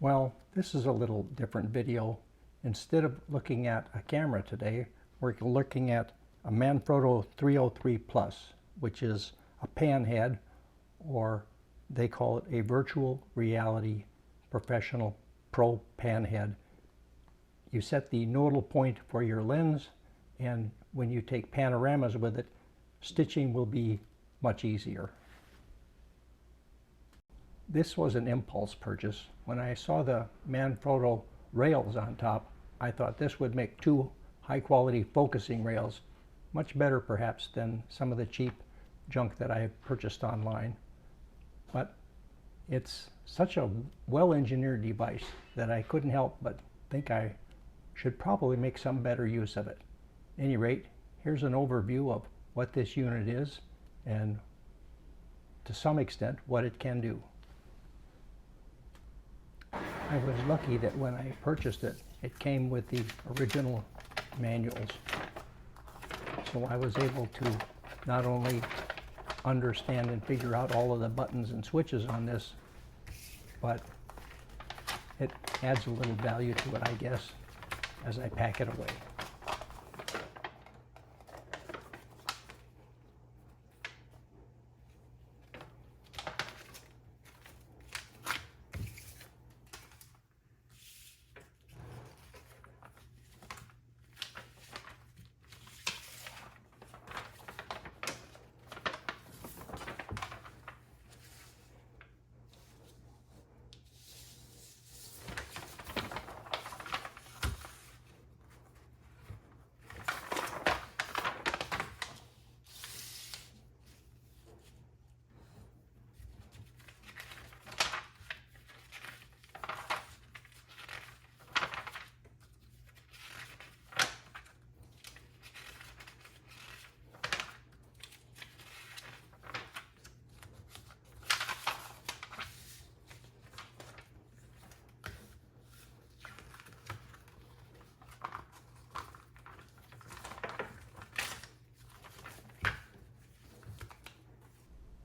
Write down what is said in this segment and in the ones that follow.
Well, this is a little different video. Instead of looking at a camera today, we're looking at a Manfrotto 303 Plus, which is a pan head, or they call it a virtual reality professional pro pan head. You set the nodal point for your lens, and when you take panoramas with it, stitching will be much easier. This was an impulse purchase. When I saw the Manfrotto rails on top, I thought this would make two high-quality focusing rails, much better perhaps than some of the cheap junk that I have purchased online. But it's such a well-engineered device that I couldn't help but think I should probably make some better use of it. At any rate, here's an overview of what this unit is and to some extent what it can do. I was lucky that when I purchased it, it came with the original manuals. So I was able to not only understand and figure out all of the buttons and switches on this, but it adds a little value to it, I guess, as I pack it away.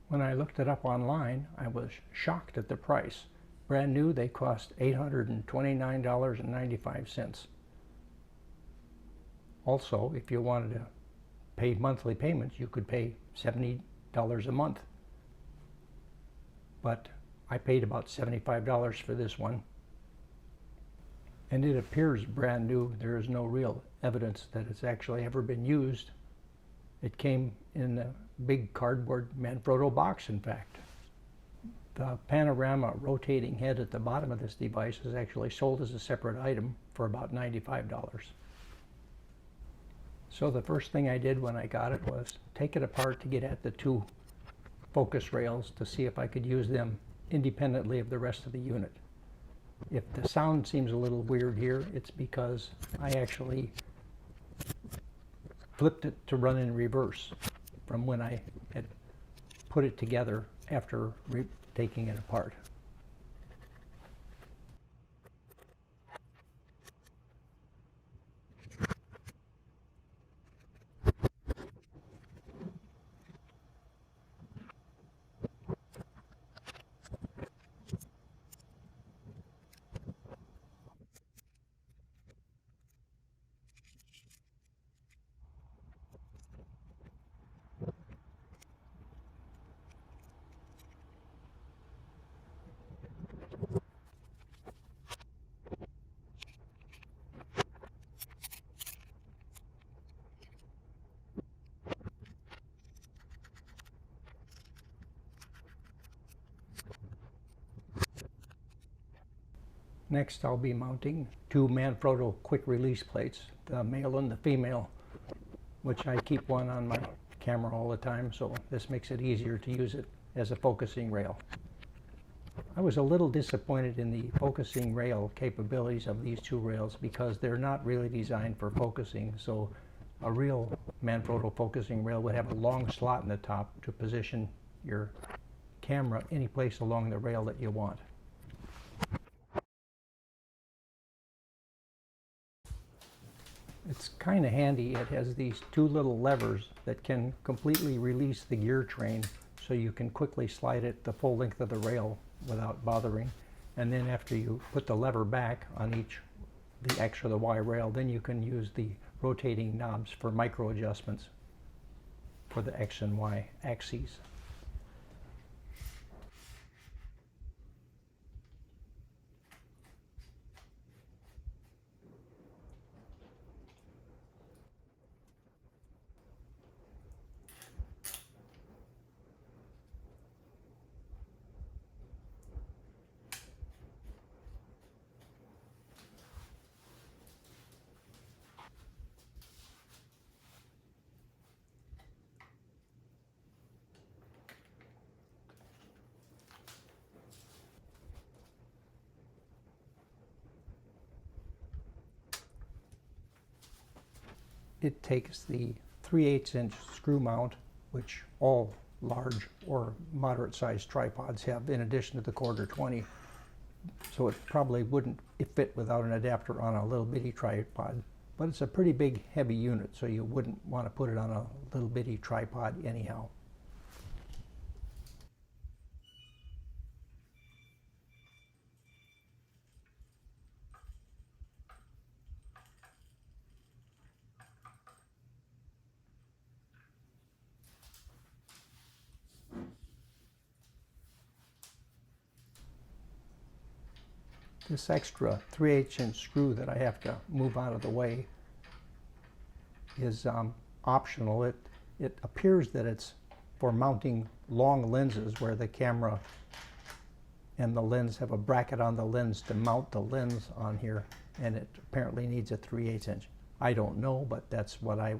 When I looked it up online, I was shocked at the price. Brand new, they cost $829.95. Also, if you wanted to pay monthly payments, you could pay $70 a month. But I paid about $75 for this one. And it appears brand new. There is no real evidence that it's actually ever been used. It came in a big cardboard Manfrotto box, in fact. The panorama rotating head at the bottom of this device is actually sold as a separate item for about $95. So the first thing I did when I got it was take it apart to get at the two focus rails to see if I could use them independently of the rest of the unit. If the sound seems a little weird here, it's because I actually flipped it to run in reverse from when I had put it together after taking it apart. Next, I'll be mounting two Manfrotto quick release plates, the male and the female, which I keep one on my camera all the time, so this makes it easier to use it as a focusing rail. I was a little disappointed in the focusing rail capabilities of these two rails because they're not really designed for focusing, so a real Manfrotto focusing rail would have a long slot in the top to position your camera any place along the rail that you want. It's kind of handy. It has these two little levers that can completely release the gear train so you can quickly slide it the full length of the rail without bothering. And then after you put the lever back on the X or the Y rail, then you can use the rotating knobs for micro adjustments for the X and Y axes. It takes the 3/8 inch screw mount, which all large or moderate sized tripods have, in addition to the 1/4-20. So it probably wouldn't fit without an adapter on a little bitty tripod. But it's a pretty big, heavy unit, so you wouldn't want to put it on a little bitty tripod anyhow. This extra 3/8 inch screw that I have to move out of the way is optional. It appears that it's for mounting long lenses where the camera and the lens have a bracket on the lens to mount the lens on here, and it apparently needs a 3/8 inch. I don't know, but that's what I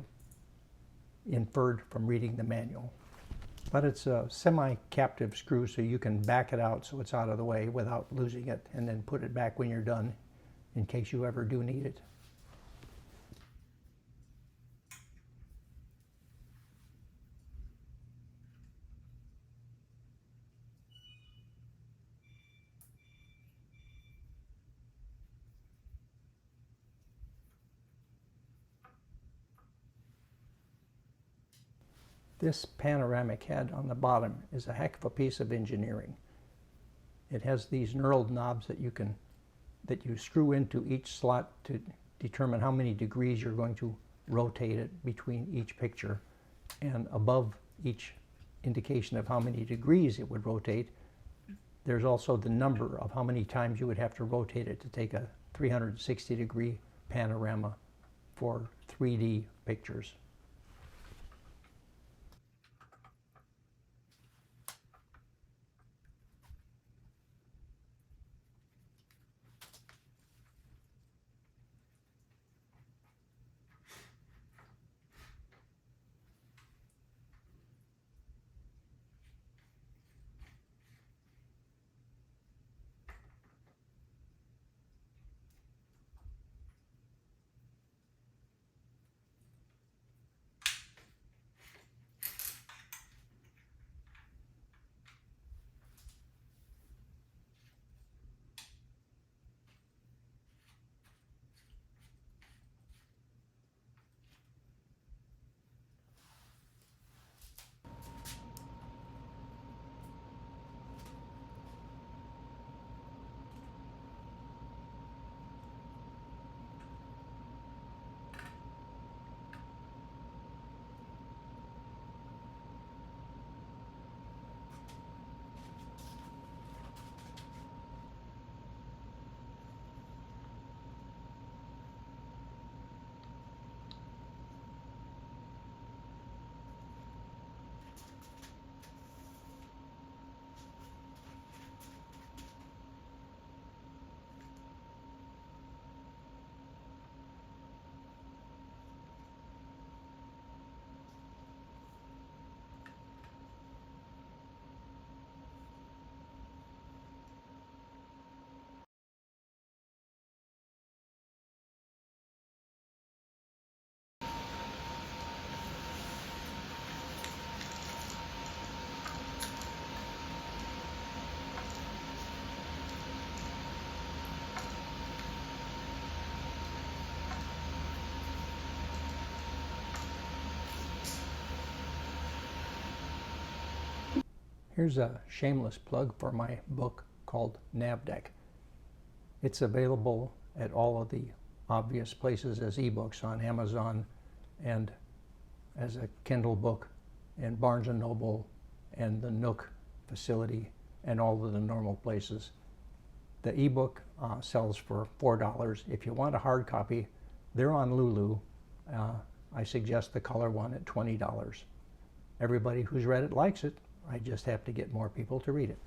inferred from reading the manual. But it's a semi-captive screw, so you can back it out so it's out of the way without losing it, and then put it back when you're done in case you ever do need it. This panoramic head on the bottom is a heck of a piece of engineering. It has these knurled knobs that you screw into each slot to determine how many degrees you're going to rotate it between each picture. And above each indication of how many degrees it would rotate, there's also the number of how many times you would have to rotate it to take a 360-degree panorama for 3D pictures. Here's a shameless plug for my book called NavDeck. It's available at all of the obvious places as ebooks on Amazon and as a Kindle book in Barnes & Noble and the Nook facility and all of the normal places. The ebook sells for $4. If you want a hard copy, they're on Lulu. I suggest the color one at $20. Everybody who's read it likes it. I just have to get more people to read it.